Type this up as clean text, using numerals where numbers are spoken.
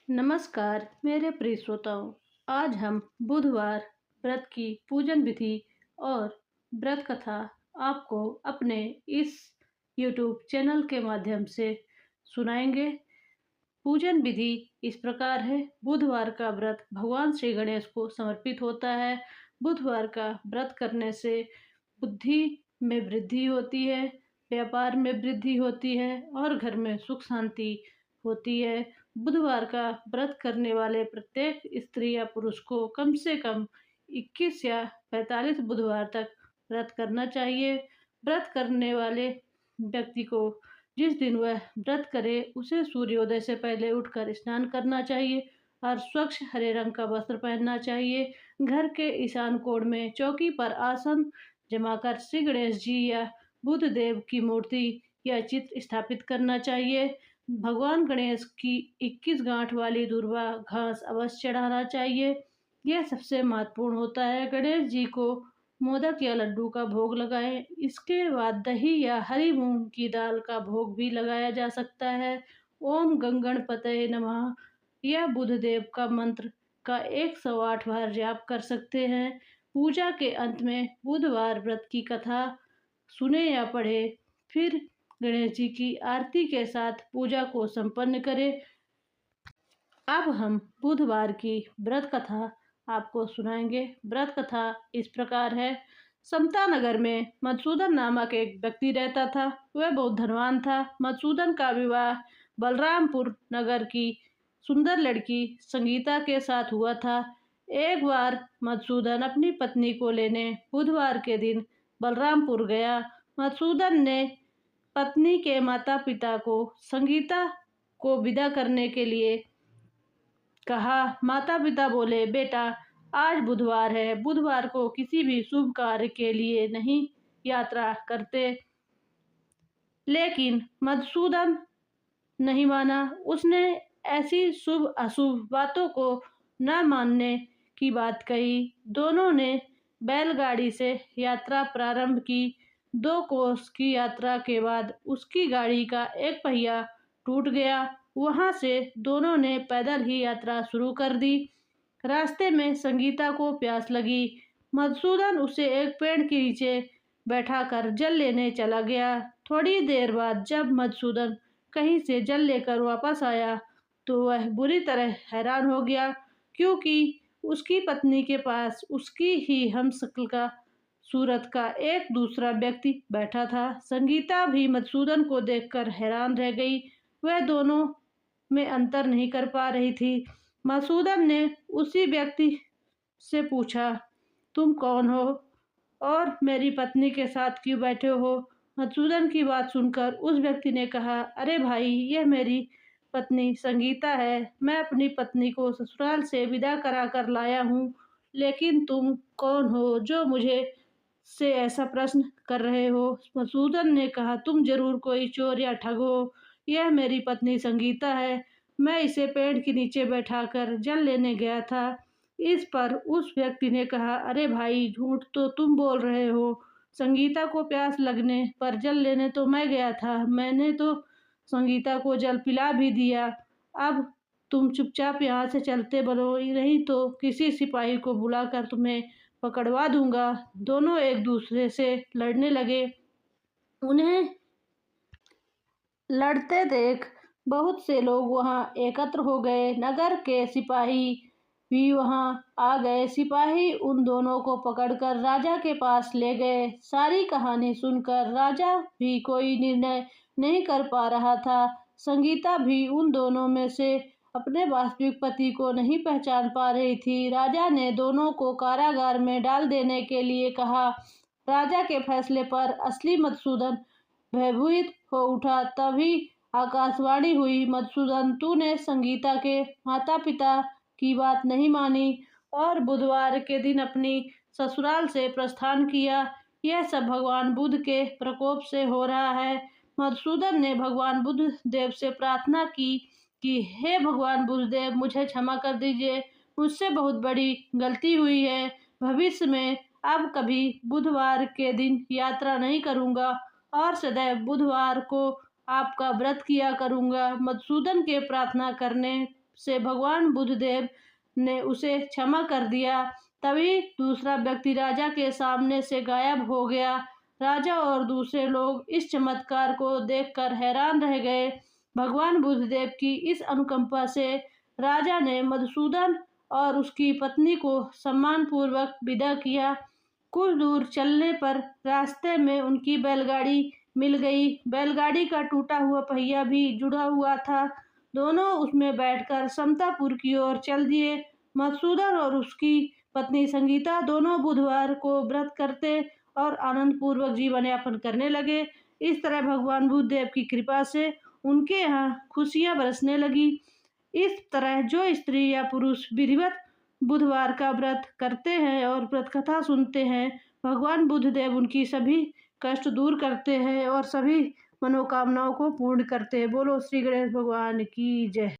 नमस्कार मेरे प्रिय श्रोताओं। आज हम बुधवार व्रत की पूजन विधि और व्रत कथा आपको अपने इस YouTube चैनल के माध्यम से सुनाएंगे। पूजन विधि इस प्रकार है। बुधवार का व्रत भगवान श्री गणेश को समर्पित होता है। बुधवार का व्रत करने से बुद्धि में वृद्धि होती है, व्यापार में वृद्धि होती है और घर में सुख शांति होती है। बुधवार का व्रत करने वाले प्रत्येक स्त्री या पुरुष को कम से कम 21 या 45 बुधवार तक व्रत करना चाहिए। व्रत करने वाले व्यक्ति को जिस दिन वह व्रत करे उसे सूर्योदय से पहले उठकर स्नान करना चाहिए और स्वच्छ हरे रंग का वस्त्र पहनना चाहिए। घर के ईशान कोण में चौकी पर आसन जमाकर श्री गणेश जी या बुध देव की मूर्ति या चित्र स्थापित करना चाहिए। भगवान गणेश की 21 गांठ वाली दूर्वा घास अवश्य चढ़ाना चाहिए। यह सबसे महत्वपूर्ण होता है। गणेश जी को मोदक या लड्डू का भोग लगाएं। इसके बाद दही या हरी मूंग की दाल का भोग भी लगाया जा सकता है। ओम गंगणपतये नमः या बुधदेव का मंत्र का 108 बार जाप कर सकते हैं। पूजा के अंत में बुधवार व्रत की कथा सुने या पढ़े, फिर गणेश जी की आरती के साथ पूजा को संपन्न करें। अब हम बुधवार की व्रत कथा आपको सुनाएंगे। व्रत कथा इस प्रकार है। समता नगर में मधुसूदन नामक एक व्यक्ति रहता था। वह बहुत धनवान था। मधुसूदन का विवाह बलरामपुर नगर की सुंदर लड़की संगीता के साथ हुआ था। एक बार मधुसूदन अपनी पत्नी को लेने बुधवार के दिन बलरामपुर गया। मधुसूदन ने पत्नी के माता पिता को संगीता को विदा करने के लिए कहा। माता पिता बोले, बेटा आज बुधवार है, बुधवार को किसी भी शुभ कार्य के लिए नहीं यात्रा करते। लेकिन मधुसूदन नहीं माना। उसने ऐसी शुभ अशुभ बातों को न मानने की बात कही। दोनों ने बैलगाड़ी से यात्रा प्रारंभ की। 2 कोस की यात्रा के बाद उसकी गाड़ी का एक पहिया टूट गया। वहां से दोनों ने पैदल ही यात्रा शुरू कर दी। रास्ते में संगीता को प्यास लगी। मधुसूदन उसे एक पेड़ के नीचे बैठाकर जल लेने चला गया। थोड़ी देर बाद जब मधुसूदन कहीं से जल लेकर वापस आया तो वह बुरी तरह हैरान हो गया, क्योंकि उसकी पत्नी के पास उसकी ही हमशक्ल का सूरत का एक दूसरा व्यक्ति बैठा था। संगीता भी मधुसूदन को देखकर हैरान रह गई। वह दोनों में अंतर नहीं कर पा रही थी। मधुसूदन ने उसी व्यक्ति से पूछा, तुम कौन हो और मेरी पत्नी के साथ क्यों बैठे हो? मधुसूदन की बात सुनकर उस व्यक्ति ने कहा, अरे भाई, यह मेरी पत्नी संगीता है। मैं अपनी पत्नी को ससुराल से विदा करा कर लाया हूँ। लेकिन तुम कौन हो जो मुझे से ऐसा प्रश्न कर रहे हो? मधुसूदन ने कहा, तुम जरूर कोई चोर या ठग हो। यह मेरी पत्नी संगीता है। मैं इसे पेड़ के नीचे बैठाकर जल लेने गया था। इस पर उस व्यक्ति ने कहा, अरे भाई, झूठ तो तुम बोल रहे हो। संगीता को प्यास लगने पर जल लेने तो मैं गया था। मैंने तो संगीता को जल पिला भी दिया। अब तुम चुपचाप यहाँ से चलते बनो, नहीं तो किसी सिपाही को बुलाकर तुम्हें पकड़वा दूंगा। दोनों एक दूसरे से लड़ने लगे। उन्हें लड़ते देख बहुत से लोग वहां एकत्र हो गए। नगर के सिपाही भी वहां आ गए। सिपाही उन दोनों को पकड़कर राजा के पास ले गए। सारी कहानी सुनकर राजा भी कोई निर्णय नहीं कर पा रहा था। संगीता भी उन दोनों में से अपने वास्तविक पति को नहीं पहचान पा रही थी। राजा ने दोनों को कारागार में डाल देने के लिए कहा। राजा के फैसले पर असली मधुसूदन भयभीत हो उठा। तभी आकाशवाणी हुई, मधुसूदन, तूने संगीता के माता पिता की बात नहीं मानी और बुधवार के दिन अपनी ससुराल से प्रस्थान किया। यह सब भगवान बुध के प्रकोप से हो रहा है। मधुसूदन ने भगवान बुध देव से प्रार्थना की कि हे भगवान बुधदेव, मुझे क्षमा कर दीजिए। मुझसे बहुत बड़ी गलती हुई है। भविष्य में अब कभी बुधवार के दिन यात्रा नहीं करूंगा और सदैव बुधवार को आपका व्रत किया करूंगा। मधुसूदन के प्रार्थना करने से भगवान बुद्धदेव ने उसे क्षमा कर दिया। तभी दूसरा व्यक्ति राजा के सामने से गायब हो गया। राजा और दूसरे लोग इस चमत्कार को देखकर हैरान रह गए। भगवान बुद्धदेव की इस अनुकंपा से राजा ने मधुसूदन और उसकी पत्नी को सम्मानपूर्वक विदा किया। कुछ दूर चलने पर रास्ते में उनकी बैलगाड़ी मिल गई। बैलगाड़ी का टूटा हुआ पहिया भी जुड़ा हुआ था। दोनों उसमें बैठकर समतापुर की ओर चल दिए। मधुसूदन और उसकी पत्नी संगीता दोनों बुधवार को व्रत करते और आनंदपूर्वक जीवन यापन करने लगे। इस तरह भगवान बुद्धदेव की कृपा से उनके यहाँ खुशियाँ बरसने लगी। इस तरह जो स्त्री या पुरुष विधिवत बुधवार का व्रत करते हैं और व्रत कथा सुनते हैं, भगवान बुद्धदेव उनकी सभी कष्ट दूर करते हैं और सभी मनोकामनाओं को पूर्ण करते हैं। बोलो श्री गणेश भगवान की जय।